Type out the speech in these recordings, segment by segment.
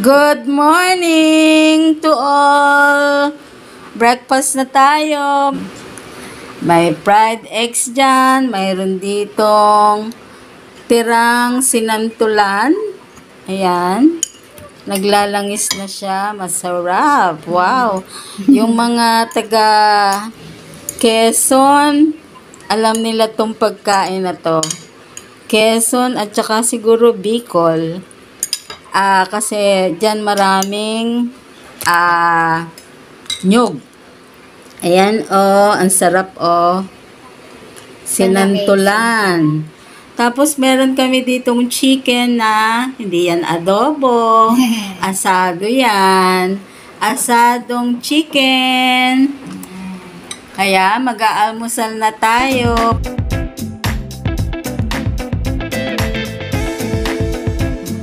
Good morning to all! Breakfast na tayo. May fried eggs dyan. Mayroon ditong tirang sinantulan. Ayan. Naglalangis na siya. Masarap. Wow! Yung mga taga Quezon, alam nila tong pagkain na to. Quezon at saka siguro Bicol. Kasi dyan maraming nyug. Ayan, ang sarap, sinantulan. Tapos, meron kami ditong chicken na, hindi yan adobo. Asado yan. Asadong chicken. Kaya, mag-aalmusal na tayo.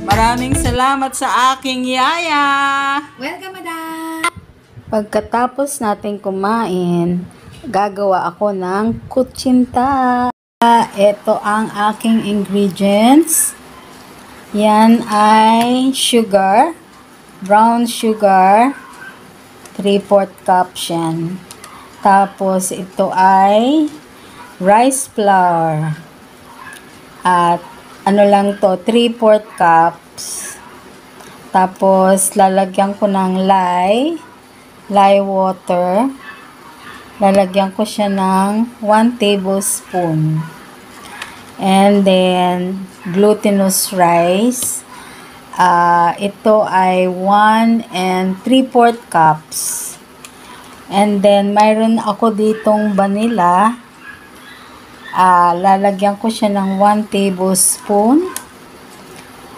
Maraming salamat sa aking yaya. Welcome, madam! Pagkatapos natin kumain, gagawa ako ng kutsinta. Ito ang aking ingredients. Yan ay sugar, brown sugar, 3/4 cup yan. Tapos ito ay rice flour. At ano lang to, 3/4 cups. Tapos, lalagyan ko ng lye water. Lalagyan ko siya ng 1 tablespoon. And then, glutinous rice. Ito ay 1 3/4 cups. And then, mayroon ako ditong vanilla. Lalagyan ko siya ng 1 tablespoon.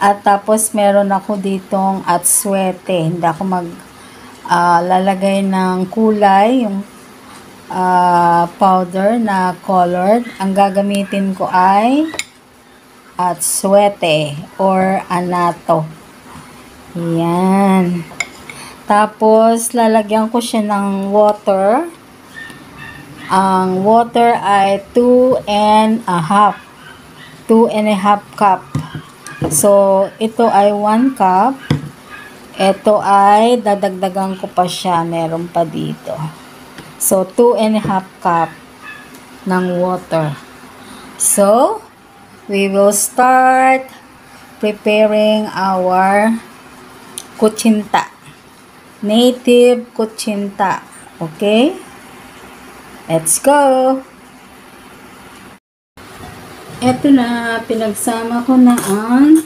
At tapos meron ako ditong atsuete. Hindi ako lalagay ng kulay, yung powder na colored. Ang gagamitin ko ay atsuete or anato. Yan. Tapos lalagyan ko siya ng water. Ang water ay 2.5 cup. So, ito ay 1 cup. Ito ay dadagdagan ko pa siya. Meron pa dito. So, 2.5 cup ng water. So, we will start preparing our kutsinta. Native kutsinta. Okay? Let's go! Ito na, pinagsama ko na ang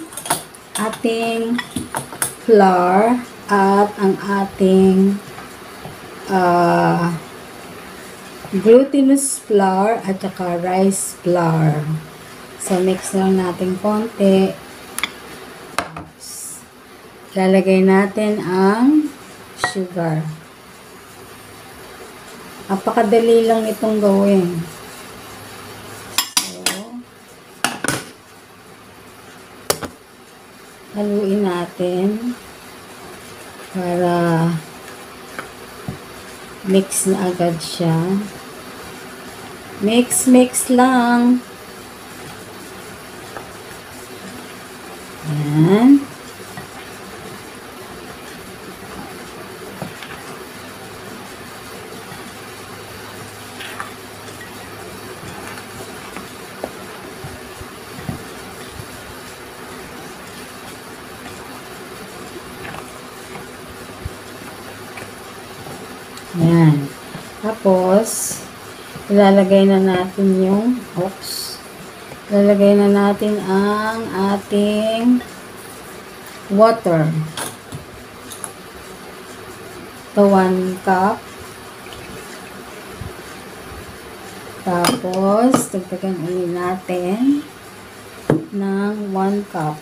ating flour at ang ating glutinous flour at saka rice flour. So, mix lang natin konti. Lalagay natin ang sugar. Napakadali lang itong gawin. So, haluin natin para mix na agad siya. Mix lang. Ayan. Yan. Tapos, ilalagay na natin yung ilalagay na natin ang ating water. Ito, 1 cup. Tapos, dagdagan ulit natin ng 1 cup.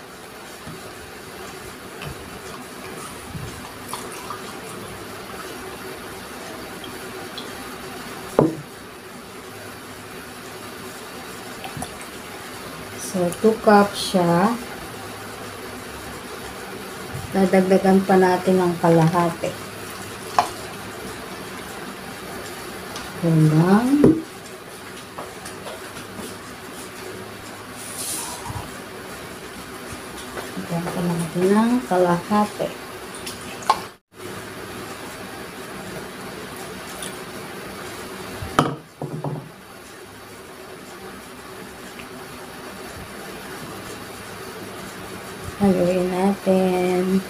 So, 2 cups siya. Dadagdagan pa natin ang kalahati. Yan lang. Dagdagan pa natin ng kalahati. Haluin natin.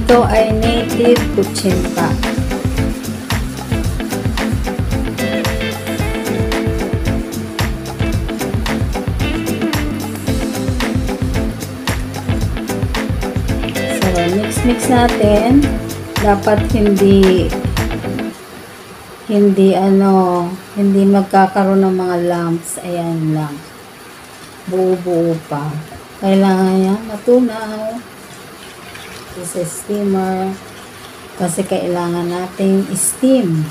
Ito ay native kutsinta. So, mix natin. Dapat hindi magkakaroon ng mga lumps. Ayan lang. Buo-buo pa. Kailangan yan matunaw. Sa steamer kasi kailangan nating steam.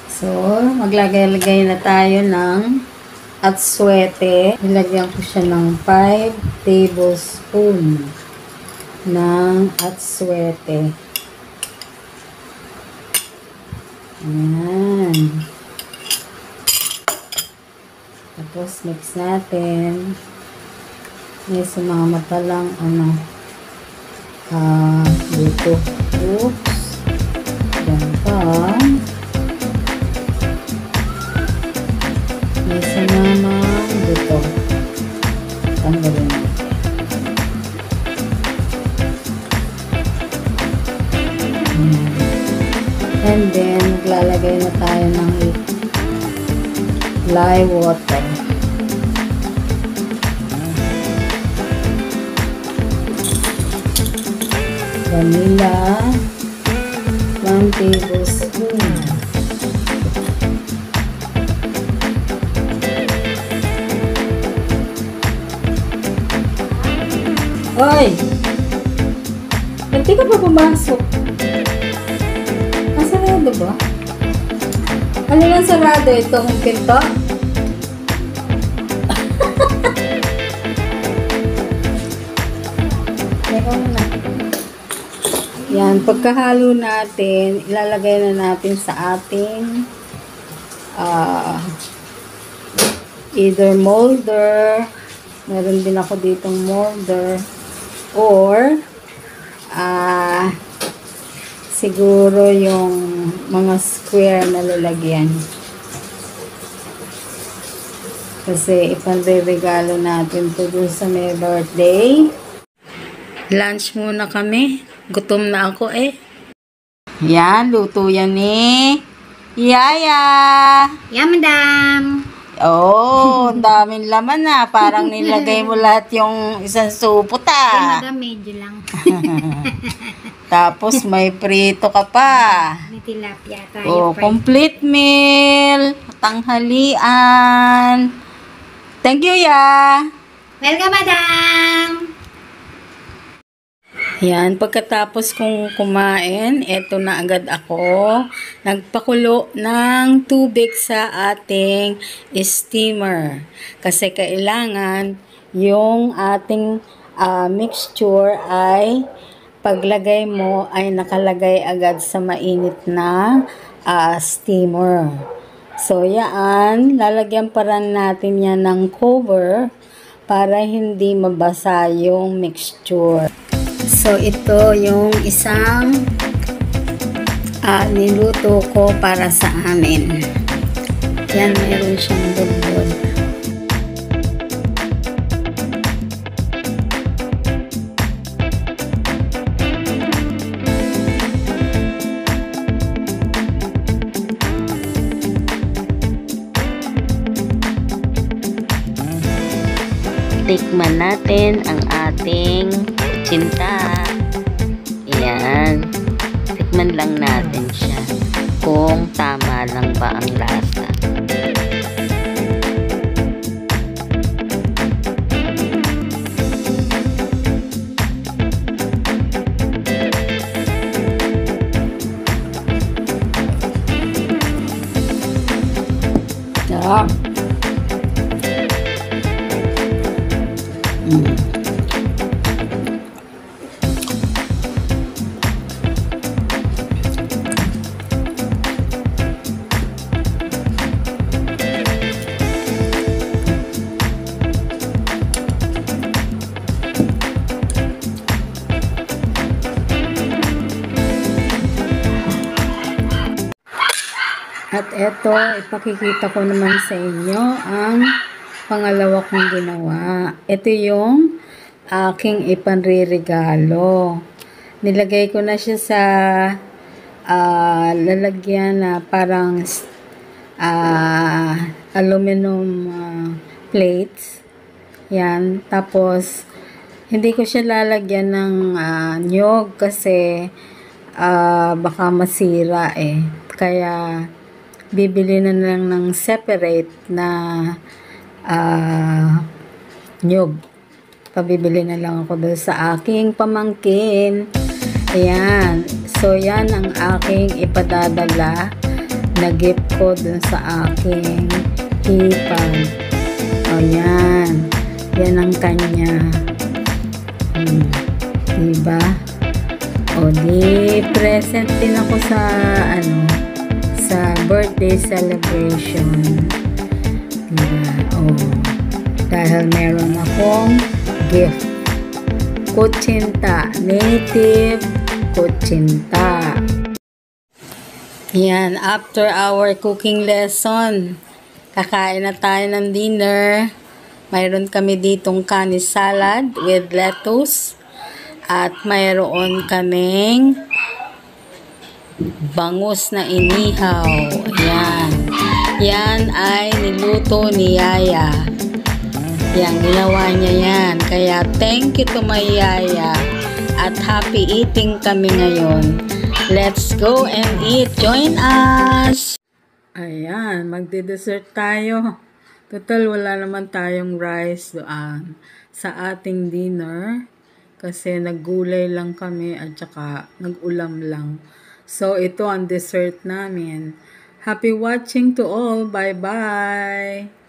So, maglagay-lagay na tayo ng atsuete. Nilagyan ko siya ng 5 tablespoon ng atsuete. Ayan. Tapos mix natin. May sa mga mata lang dito. Oops. Yan pa. May sa mga dito. Tanggalin natin. And then, maglalagay na tayo ng lye water. Vanilla, 1 tablespoon. Hoy! Ba't di ka pa pumasok? Sarado ba? Ano lang sarado itong pinto? Teka muna. Yan, pagkahalo natin, ilalagay na natin sa ating either molder, meron din ako ditong molder, or siguro yung mga square na lalagyan. Kasi ipanre-regalo natin to dun sa may birthday. Lunch muna kami. Gutom na ako eh. Yan, luto yan eh. Yaya! Yeah, madam. Oh, ang daming laman na. Parang nilagay mo lahat yung isang supot ah. Madam, medyo lang. Tapos may prito ka pa. May tilapia tayo. Oh, complete meal. Tanghalian. Thank you, ya. Welcome, madam. Yan, pagkatapos kong kumain, eto na agad ako. Nagpakulo ng tubig sa ating steamer. Kasi kailangan yung ating mixture ay paglagay mo ay nakalagay agad sa mainit na steamer. So, yan. Lalagyan pa rin natin yan ng cover para hindi mabasa yung mixture. So, ito yung isang niluto ko para sa amin. Yan, mayroon siyang budbud. tikman natin ang ating kutsinta. Ayan. Tikman lang natin siya kung tama lang ba ang lasa. Sarap. At eto, ipakikita ko naman sa inyo ang pangalawa kong ginawa. Ito yung aking ipanririgalo. Nilagay ko na siya sa lalagyan na parang aluminum plates. Yan. Tapos, hindi ko siya lalagyan ng nyog kasi baka masira eh. Kaya, bibili na lang ng separate na nyog. Pabibili na lang ako doon sa aking pamangkin. Ayan. So, yan ang aking ipadadala na gift ko doon sa aking hipag. O, yan. Yan ang kanya. Diba? O, di present din ako sa sa birthday celebration. Diba? Oh, dahil meron akong gift. Kutsinta. Native kutsinta. Yan. After our cooking lesson, kakain na tayo ng dinner. Mayroon kami ditong kanis salad with lettuce. At mayroon kaming bangus na inihaw. Yan. Yan ay niluto ni Yaya. Yan, ginawa niya yan. Kaya thank you to my Yaya. At happy eating kami ngayon. Let's go and eat. Join us! Ayan, magde-dessert tayo. Total, wala naman tayong rice doon sa ating dinner. Kasi naggulay lang kami at saka nag-ulam lang. So, ito ang dessert namin. Happy watching to all. Bye-bye!